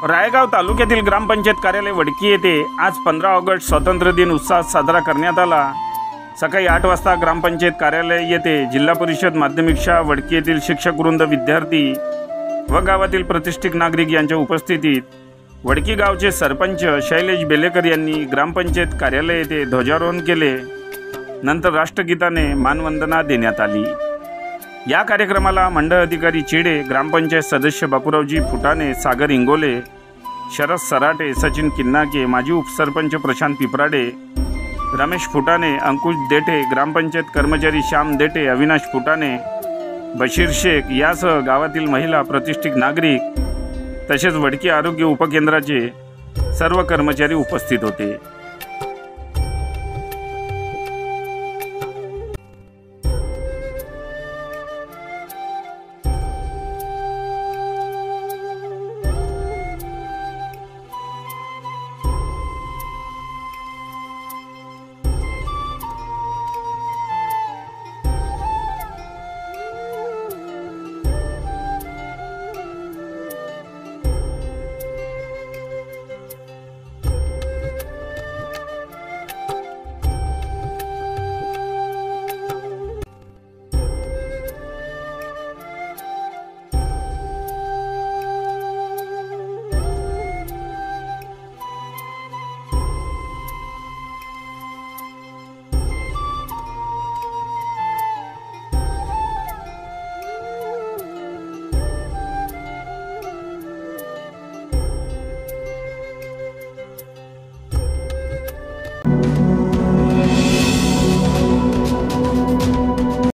रायगाव तालुक्यातील ग्रामपंचायत कार्यालय वडकी येथे आज 15 ऑगस्ट स्वातंत्र्य दिन उत्साहात साजरा करण्यात आला। सकाळी 8 वाजता ग्रामपंचायत कार्यालय येथे जिल्हा परिषद माध्यमिक शाळा वडकी येथील शिक्षकवृंद, विद्यार्थी व गावातील प्रतिष्ठित नागरिक यांच्या उपस्थितीत वडकी गावचे सरपंच शैलेश बेलेकर यांनी ग्रामपंचायत कार्यालय येथे ध्वजारोहण केले। नंतर राष्ट्रगीताने मानवंदना देण्यात आली। या कार्यक्रमाला मंडळ अधिकारी चिडे, ग्रामपंचायत सदस्य बापूरावजी फुटाणे, सागर इंगोले, शरद सराटे, सचिन किन्नाके, माजी उपसरपंच प्रशांत पिपराडे, रमेश फुटाणे, अंकुश देठे, ग्रामपंचायत कर्मचारी श्याम देठे, अविनाश फुटाणे, बशीर शेख यासह गावातील महिला, प्रतिष्ठित नागरिक तसेच वडकी आरोग्य उपकेंद्राचे सर्व कर्मचारी उपस्थित होते।